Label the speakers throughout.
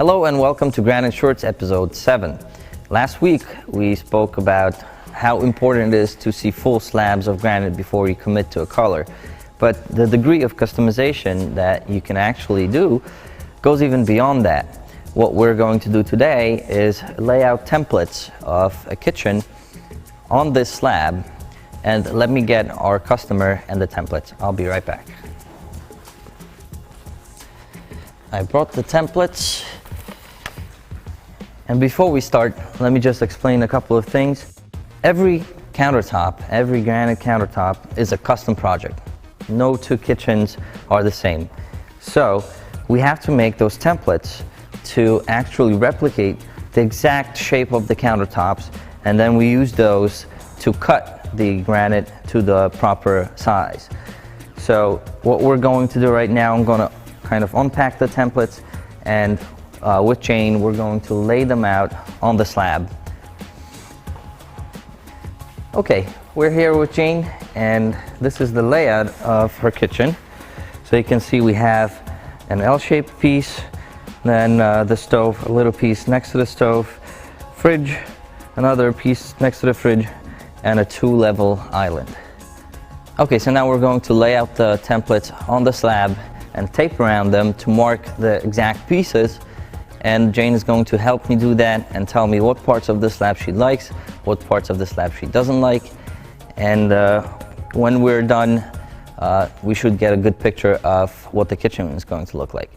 Speaker 1: Hello and welcome to Granite Shorts episode 7. Last week we spoke about how important it is to see full slabs of granite before you commit to a color. But the degree of customization that you can actually do goes even beyond that. What we're going to do today is lay out templates of a kitchen on this slab, and let me get our customer and the templates. I'll be right back. I brought the templates. And before we start, let me just explain a couple of things. Every countertop, every granite countertop is a custom project. No two kitchens are the same. So we have to make those templates to actually replicate the exact shape of the countertops, and then we use those to cut the granite to the proper size. So what we're going to do right now, I'm going to kind of unpack the templates, and with Jane, we're going to lay them out on the slab. Okay, we're here with Jane, and this is the layout of her kitchen. So you can see we have an L-shaped piece, then the stove, a little piece next to the stove, fridge, another piece next to the fridge, and a 2-level island. Okay, so now we're going to lay out the templates on the slab and tape around them to mark the exact pieces. And Jane is going to help me do that and tell me what parts of the slab she likes, what parts of the slab she doesn't like. And when we're done, we should get a good picture of what the kitchen is going to look like.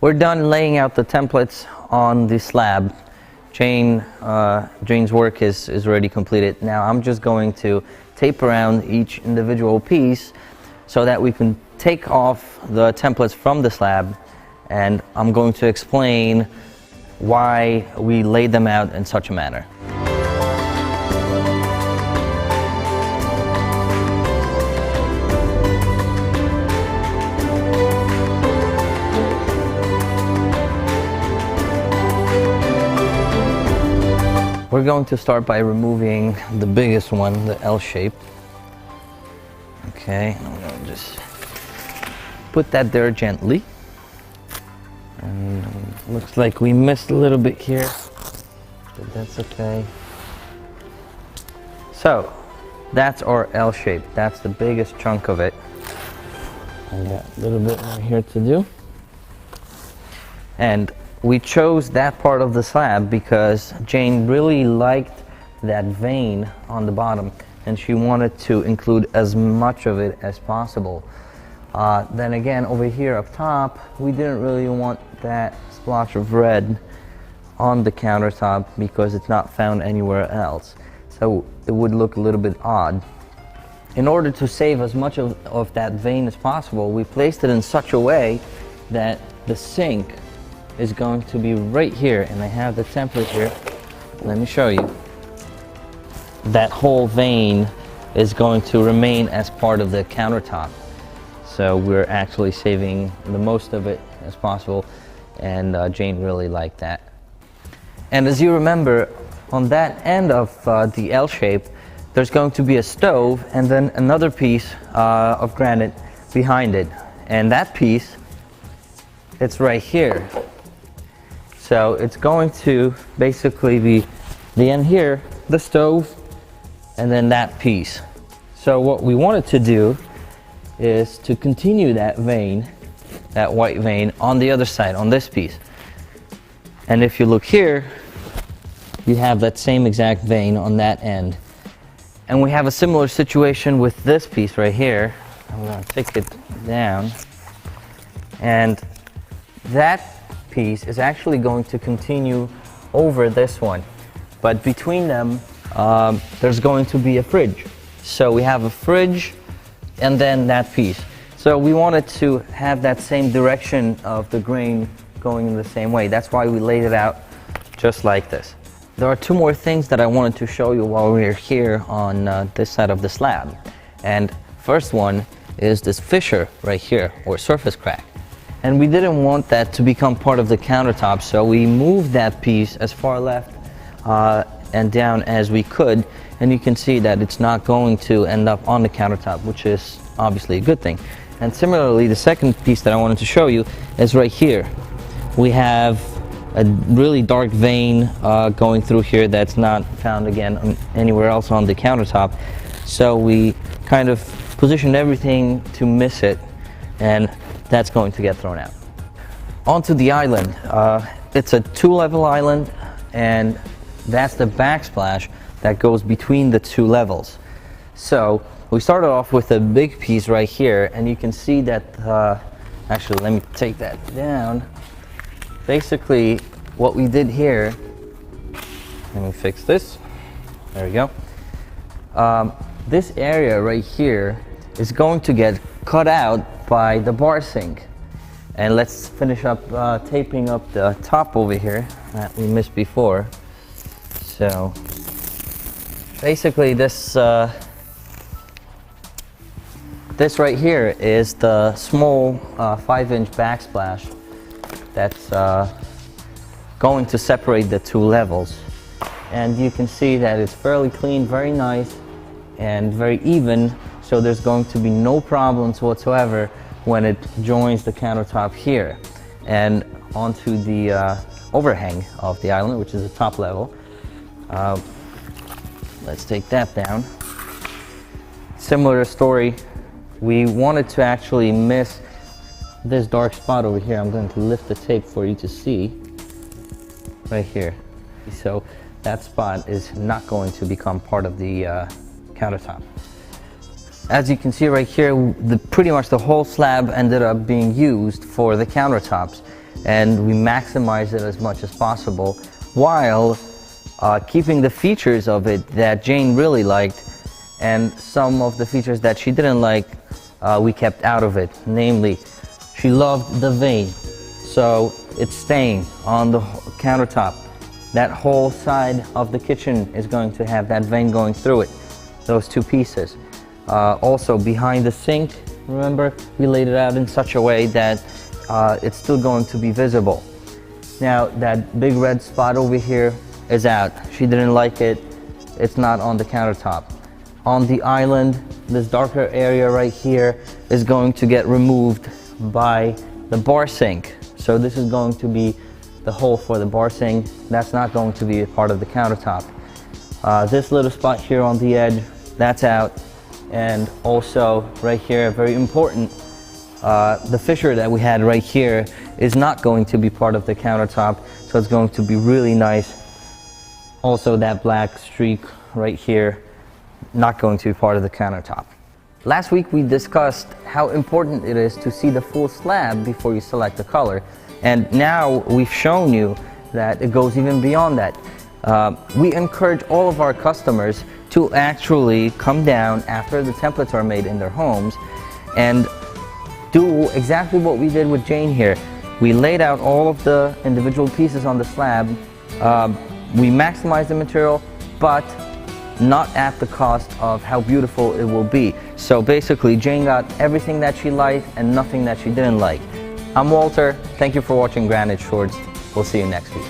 Speaker 1: We're done laying out the templates on the slab. Jane's work is already completed. Now I'm just going to tape around each individual piece so that we can take off the templates from the slab, and I'm going to explain why we laid them out in such a manner. We're going to start by removing the biggest one, the L shape. Okay, I'm going to just put that there gently. And looks like we missed a little bit here, but that's okay. So, that's our L shape. That's the biggest chunk of it. I got a little bit more here to do. And we chose that part of the slab because Jane really liked that vein on the bottom, and she wanted to include as much of it as possible. Then again, over here up top, we didn't really want that splotch of red on the countertop because it's not found anywhere else. So it would look a little bit odd. In order to save as much of that vein as possible, we placed it in such a way that the sink is going to be right here, and I have the template here. Let me show you. That whole vein is going to remain as part of the countertop. So we're actually saving the most of it as possible, and Jane really liked that. And as you remember, on that end of the L shape, there's going to be a stove and then another piece of granite behind it. And that piece, it's right here. So it's going to basically be the end here, the stove, and then that piece. So what we wanted to do is to continue that vein, that white vein, on the other side, on this piece. And if you look here, you have that same exact vein on that end. And we have a similar situation with this piece right here. I'm going to take it down. And that piece is actually going to continue over this one. But between them, there's going to be a fridge. So we have a fridge and then that piece. So we wanted to have that same direction of the grain going in the same way. That's why we laid it out just like this. There are two more things that I wanted to show you while we're here on this side of the slab. And first one is this fissure right here, or surface crack. And we didn't want that to become part of the countertop, so we moved that piece as far left and down as we could. And you can see that it's not going to end up on the countertop, which is obviously a good thing. And similarly, the second piece that I wanted to show you is right here. We have a really dark vein going through here that's not found again anywhere else on the countertop. So we kind of positioned everything to miss it, and that's going to get thrown out. Onto the island. It's a 2-level island, and that's the backsplash that goes between the 2 levels. So we started off with a big piece right here, and you can see that, actually let me take that down. Basically what we did here, let me fix this, there we go. This area right here is going to get cut out by the bar sink. And let's finish up taping up the top over here that we missed before. So basically this this right here is the small 5-inch backsplash that's going to separate the 2 levels. And you can see that it's fairly clean, very nice, and very even, so there's going to be no problems whatsoever when it joins the countertop here and onto the overhang of the island, which is the top level. Let's take that down. Similar story, we wanted to actually miss this dark spot over here. I'm going to lift the tape for you to see right here. So that spot is not going to become part of the countertop. As you can see right here, pretty much the whole slab ended up being used for the countertops, and we maximized it as much as possible while keeping the features of it that Jane really liked, and some of the features that she didn't like we kept out of it. Namely, she loved the vein, so it's staying on the countertop. That whole side of the kitchen is going to have that vein going through it, those 2 pieces. Also behind the sink, remember, we laid it out in such a way that it's still going to be visible. Now that big red spot over here is out. She didn't like it. It's not on the countertop. On the island, this darker area right here is going to get removed by the bar sink. So this is going to be the hole for the bar sink. That's not going to be a part of the countertop. This little spot here on the edge, that's out. And also right here, very important, the fissure that we had right here is not going to be part of the countertop, so it's going to be really nice. Also that black streak right here, not going to be part of the countertop. Last week we discussed how important it is to see the full slab before you select the color, and now we've shown you that it goes even beyond that. We encourage all of our customers to actually come down after the templates are made in their homes and do exactly what we did with Jane here. We laid out all of the individual pieces on the slab. We maximized the material, but not at the cost of how beautiful it will be. So basically, Jane got everything that she liked and nothing that she didn't like. I'm Walter. Thank you for watching Granite Shorts. We'll see you next week.